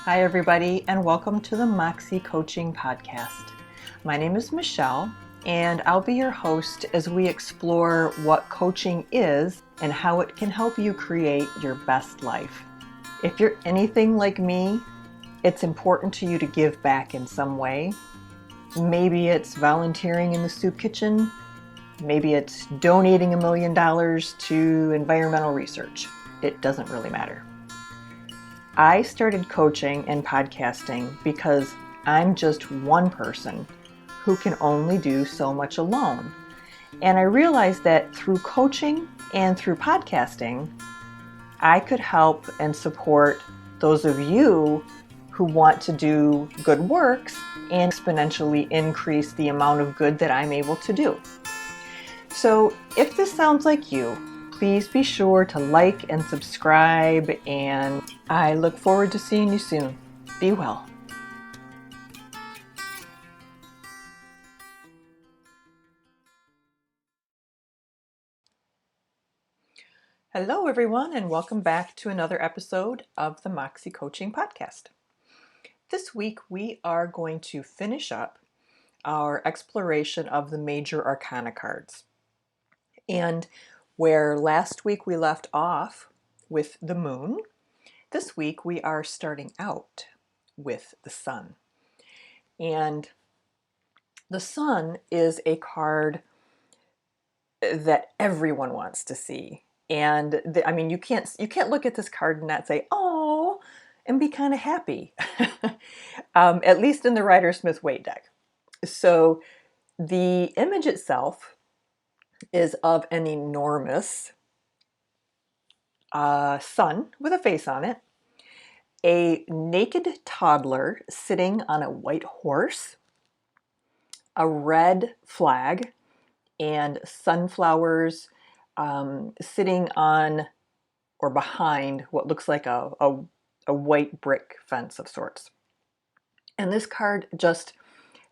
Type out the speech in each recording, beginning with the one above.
Hi, everybody, and welcome to the Moxxie Coaching podcast. My name is Michelle, and I'll be your host as we explore what coaching is and how it can help you create your best life. If you're anything like me, it's important to you to give back in some way. Maybe it's volunteering in the soup kitchen. Maybe it's donating $1 million to environmental research. It doesn't really matter. I started coaching and podcasting because I'm just one person who can only do so much alone. And I realized that through coaching and through podcasting, I could help and support those of you who want to do good works and exponentially increase the amount of good that I'm able to do. So if this sounds like you, please be sure to like and subscribe, and I look forward to seeing you soon. Be well. Hello, everyone, and welcome back to another episode of the Moxxie Coaching podcast. This week, we are going to finish up our exploration of the Major Arcana cards. And where last week we left off with the moon, this week we are starting out with the sun. And the sun is a card that everyone wants to see. And you can't look at this card and not say, oh, and be kind of happy, at least in the Rider-Smith-Waite deck. So the image itself is of an enormous sun with a face on it, a naked toddler sitting on a white horse, a red flag, and sunflowers sitting on or behind what looks like a white brick fence of sorts. And this card just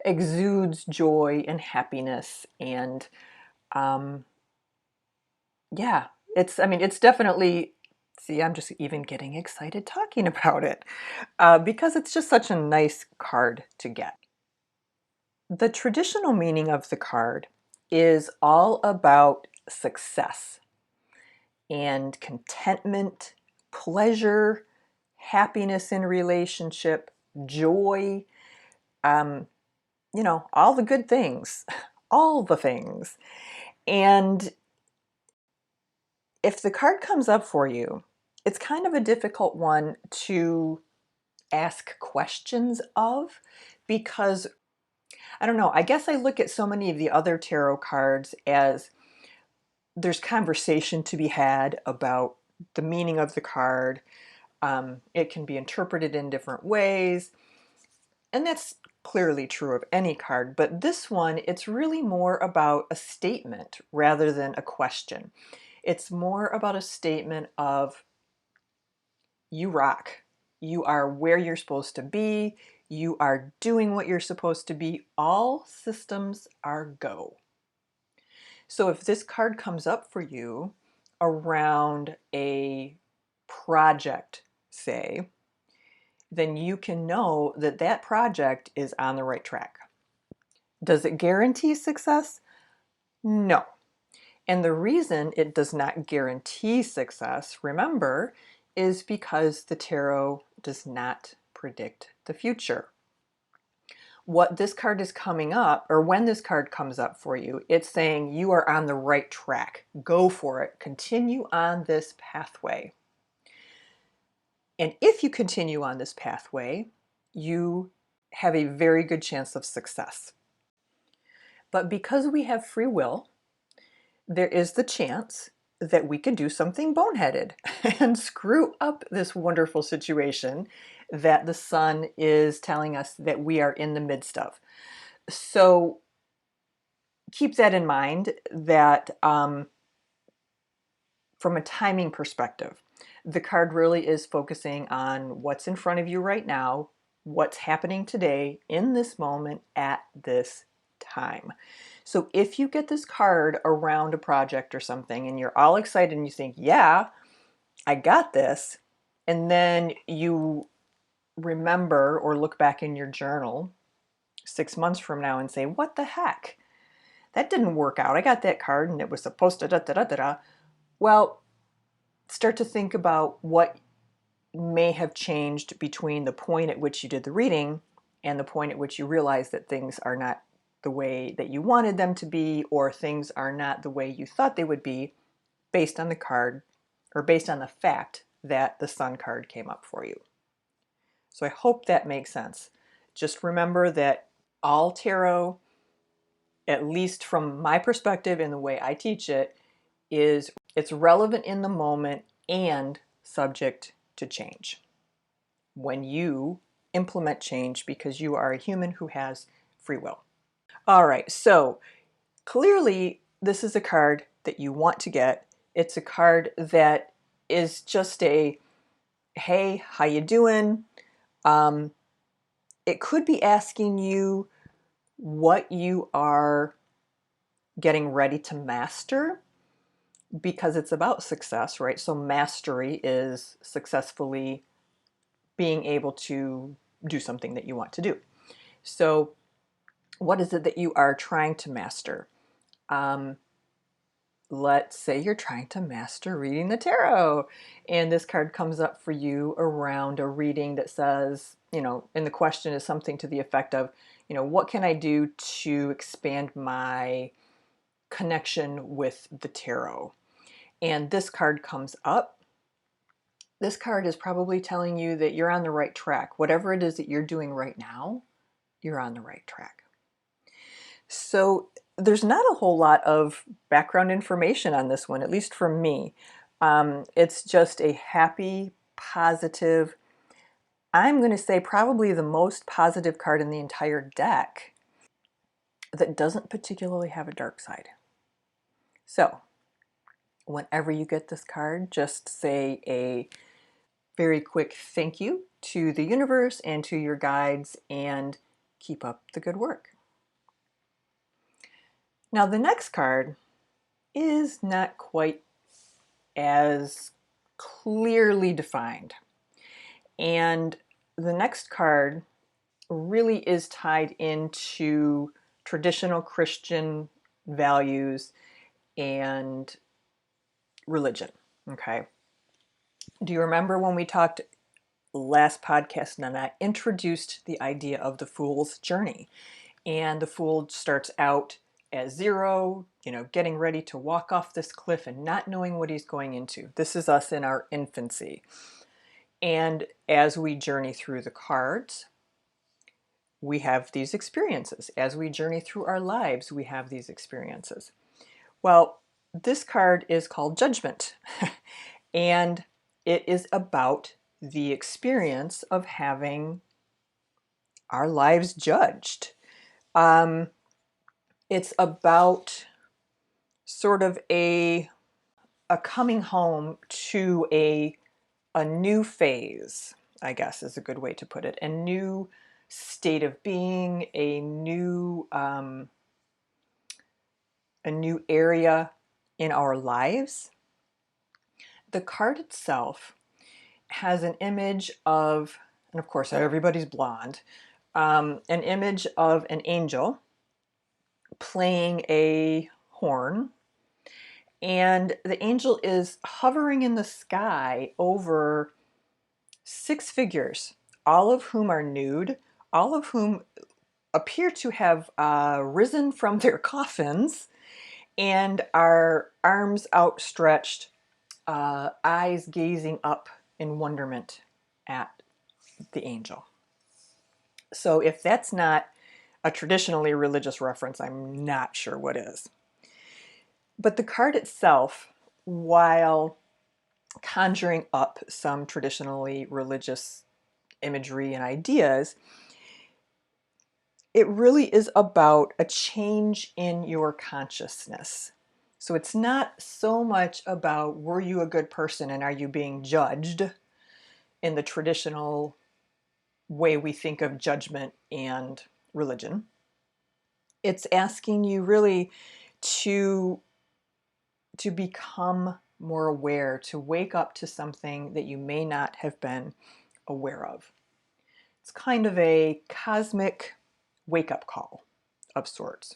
exudes joy and happiness, and it's definitely, see, I'm just even getting excited talking about it because it's just such a nice card to get. The traditional meaning of the card is all about success and contentment, pleasure, happiness in relationship, joy, all the good things, all the things. And if the card comes up for you, it's kind of a difficult one to ask questions of because, I don't know, I guess I look at so many of the other tarot cards as there's conversation to be had about the meaning of the card. It can be interpreted in different ways, and that's clearly true of any card, but this one, it's really more about a statement rather than a question. It's more about a statement of, you rock. You are where you're supposed to be. You are doing what you're supposed to be. All systems are go. So if this card comes up for you around a project, say, then you can know that that project is on the right track. Does it guarantee success? No. And the reason it does not guarantee success, remember, is because the tarot does not predict the future. What this card is coming up, or when this card comes up for you, it's saying you are on the right track. Go for it. Continue on this pathway. And if you continue on this pathway, you have a very good chance of success. But because we have free will, there is the chance that we could do something boneheaded and screw up this wonderful situation that the sun is telling us that we are in the midst of. So keep that in mind, that from a timing perspective, the card really is focusing on what's in front of you right now, what's happening today in this moment at this time. So if you get this card around a project or something and you're all excited and you think, yeah, I got this, and then you remember or look back in your journal 6 months from now and say, what the heck? That didn't work out. I got that card and it was supposed to da da da da da. Well, start to think about what may have changed between the point at which you did the reading and the point at which you realized that things are not the way that you wanted them to be, or things are not the way you thought they would be, based on the card, or based on the fact that the Sun card came up for you. So I hope that makes sense. Just remember that all tarot, at least from my perspective and the way I teach it, is it's relevant in the moment and subject to change when you implement change, because you are a human who has free will. All right, so clearly this is a card that you want to get. It's a card that is just a, hey, how you doing? It could be asking you what you are getting ready to master, because it's about success, right? So mastery is successfully being able to do something that you want to do. So what is it that you are trying to master? Let's say you're trying to master reading the tarot, and this card comes up for you around a reading that says, and the question is something to the effect of, what can I do to expand my connection with the tarot? And this card comes up. This card is probably telling you that you're on the right track. Whatever it is that you're doing right now, you're on the right track. So there's not a whole lot of background information on this one, at least from me. It's just a happy, positive, I'm going to say probably the most positive card in the entire deck that doesn't particularly have a dark side. So whenever you get this card, just say a very quick thank you to the universe and to your guides, and keep up the good work. Now the next card is not quite as clearly defined. And the next card really is tied into traditional Christian values and religion. Okay. Do you remember when we talked last podcast and I introduced the idea of the fool's journey? And the fool starts out as zero, getting ready to walk off this cliff and not knowing what he's going into. This is us in our infancy. And as we journey through the cards, we have these experiences. As we journey through our lives, we have these experiences. Well, this card is called Judgment, and it is about the experience of having our lives judged. It's about sort of a coming home to a new phase, I guess is a good way to put it, a new state of being, a new area in our lives. The card itself has an image of, and of course everybody's blonde, an image of an angel playing a horn, and the angel is hovering in the sky over 6 figures, all of whom are nude, all of whom appear to have risen from their coffins and are arms outstretched, eyes gazing up in wonderment at the angel. So if that's not a traditionally religious reference, I'm not sure what is. But the card itself, while conjuring up some traditionally religious imagery and ideas, it really is about a change in your consciousness. So it's not so much about, were you a good person and are you being judged in the traditional way we think of judgment and religion. It's asking you really to become more aware, to wake up to something that you may not have been aware of. It's kind of a cosmic wake-up call of sorts.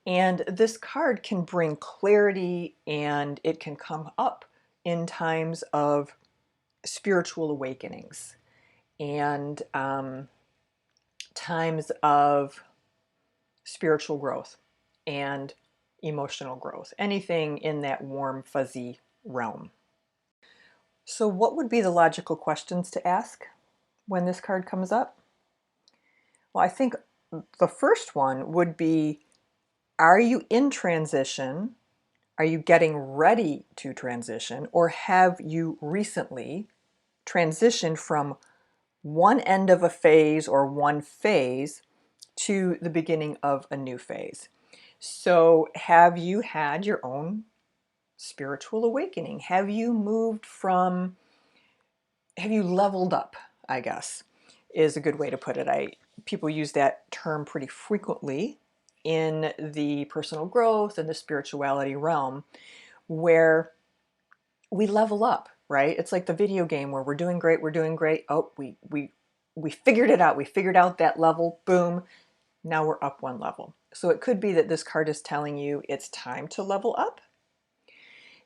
And this card can bring clarity, and it can come up in times of spiritual awakenings and times of spiritual growth and emotional growth, anything in that warm, fuzzy realm. So, what would be the logical questions to ask when this card comes up? Well, I think the first one would be, are you in transition? Are you getting ready to transition? Or have you recently transitioned from one end of a phase or one phase to the beginning of a new phase? So, have you had your own spiritual awakening? Have you moved from, have you leveled up, I guess, is a good way to put it. People use that term pretty frequently in the personal growth and the spirituality realm, where we level up, right? It's like the video game where we're doing great, we're doing great. Oh, we figured it out. We figured out that level. Boom. Now we're up one level. So it could be that this card is telling you it's time to level up.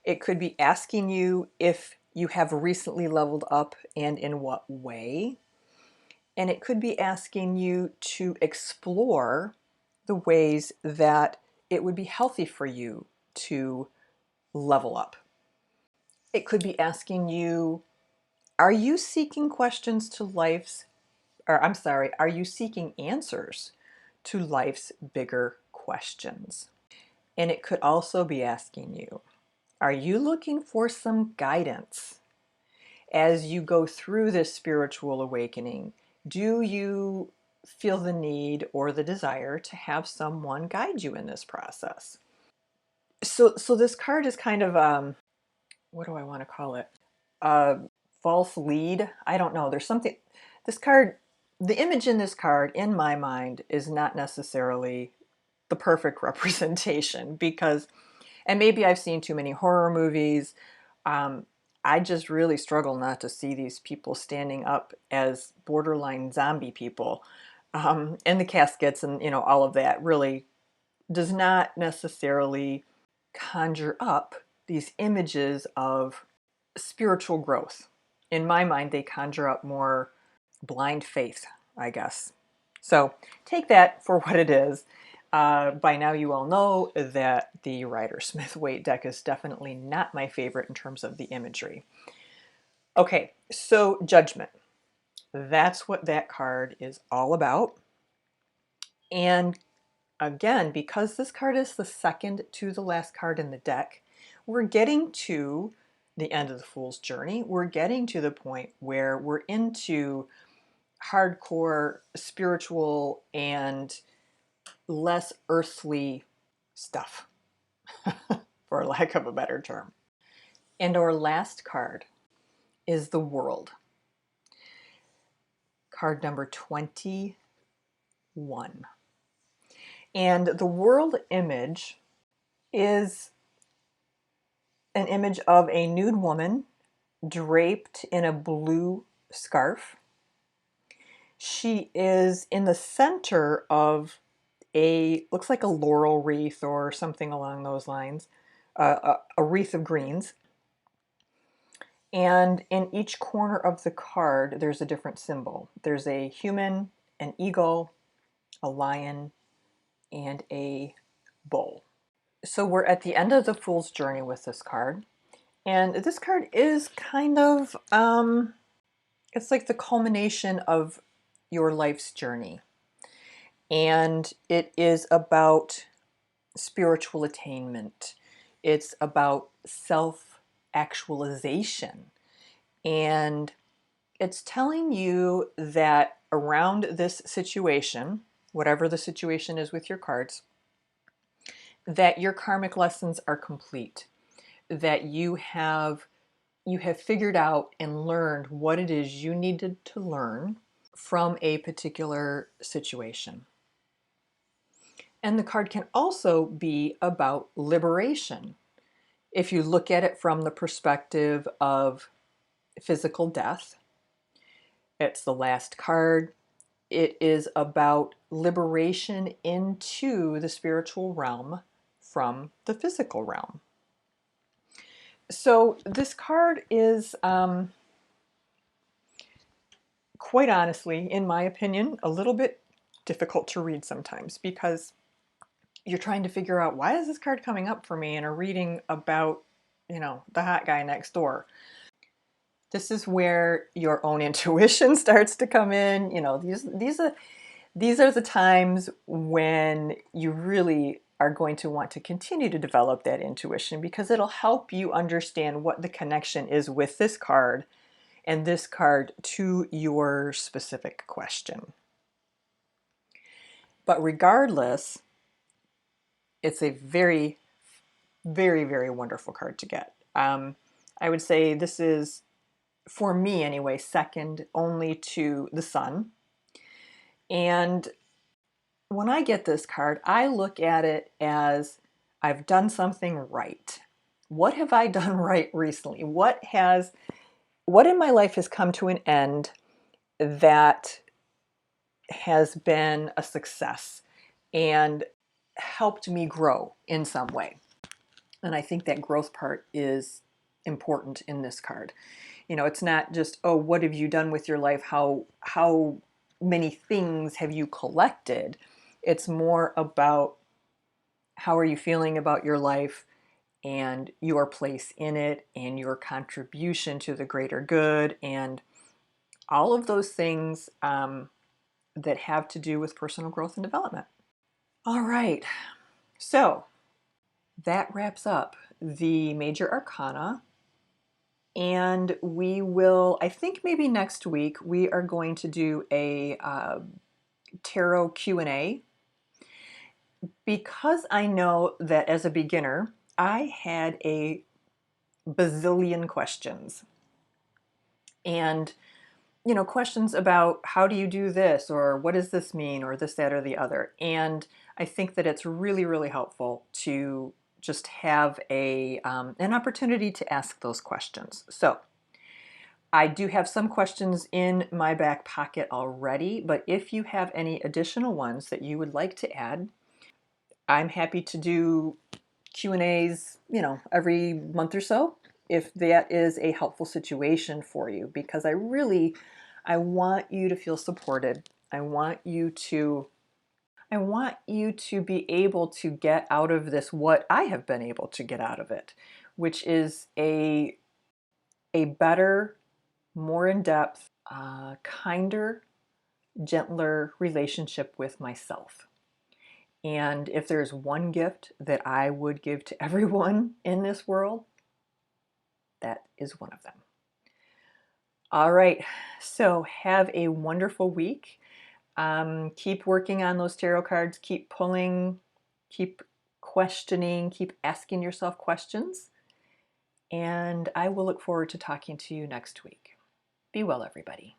It could be asking you if you have recently leveled up and in what way. And it could be asking you to explore the ways that it would be healthy for you to level up. It could be asking you, are you seeking questions to life's, or I'm sorry, are you seeking answers to life's bigger questions? And it could also be asking you, are you looking for some guidance as you go through this spiritual awakening? Do you feel the need or the desire to have someone guide you in this process? So this card is kind of, what do I want to call it? A false lead. I don't know. There's something, this card, the image in this card, in my mind, is not necessarily the perfect representation because, and maybe I've seen too many horror movies. I just really struggle not to see these people standing up as borderline zombie people. And the caskets and, all of that really does not necessarily conjure up these images of spiritual growth. In my mind, they conjure up more blind faith, I guess. So take that for what it is. By now you all know that the Rider-Smith-Waite deck is definitely not my favorite in terms of the imagery. Okay, so Judgment. That's what that card is all about. And again, because this card is the second to the last card in the deck, we're getting to the end of the Fool's Journey. We're getting to the point where we're into hardcore spiritual and less earthly stuff, for lack of a better term. And our last card is the World. Card number 21. And the World image is an image of a nude woman draped in a blue scarf. She is in the center of looks like a laurel wreath or something along those lines, a wreath of greens. And in each corner of the card, there's a different symbol. There's a human, an eagle, a lion, and a bull. So we're at the end of the Fool's Journey with this card. And this card is kind of, it's like the culmination of your life's journey. And it is about spiritual attainment. It's about self-actualization. And it's telling you that around this situation, whatever the situation is with your cards, that your karmic lessons are complete, that you have figured out and learned what it is you needed to learn from a particular situation. And the card can also be about liberation. If you look at it from the perspective of physical death, It's the last card. It is about liberation into the spiritual realm from the physical realm. So this card is, quite honestly, in my opinion, a little bit difficult to read sometimes because you're trying to figure out, why is this card coming up for me in a reading about, the hot guy next door? This is where your own intuition starts to come in. These are the times when you really are going to want to continue to develop that intuition, because it'll help you understand what the connection is with this card and this card to your specific question. But regardless, it's a very, very, very wonderful card to get. I would say this is, for me anyway, second only to the Sun. And when I get this card, I look at it as, I've done something right. What have I done right recently? What in my life has come to an end that has been a success and helped me grow in some way? And I think that growth part is important in this card. It's not just, oh, what have you done with your life? How many things have you collected? It's more about, how are you feeling about your life and your place in it and your contribution to the greater good, and all of those things that have to do with personal growth and development. All right, so that wraps up the Major Arcana. And we will, I think maybe next week, we are going to do a tarot Q&A, because I know that as a beginner, I had a bazillion questions. And, questions about, how do you do this? Or what does this mean? Or this, that, or the other. And I think that it's really, really helpful to just have an opportunity to ask those questions. So I do have some questions in my back pocket already, but if you have any additional ones that you would like to add, I'm happy to do Q&As, every month or so, if that is a helpful situation for you, because I want you to feel supported. I want you to be able to get out of this what I have been able to get out of it, which is a better, more in-depth, kinder, gentler relationship with myself. And if there's one gift that I would give to everyone in this world, that is one of them. All right, so have a wonderful week. Keep working on those tarot cards, keep pulling, keep questioning, keep asking yourself questions. And I will look forward to talking to you next week. Be well, everybody.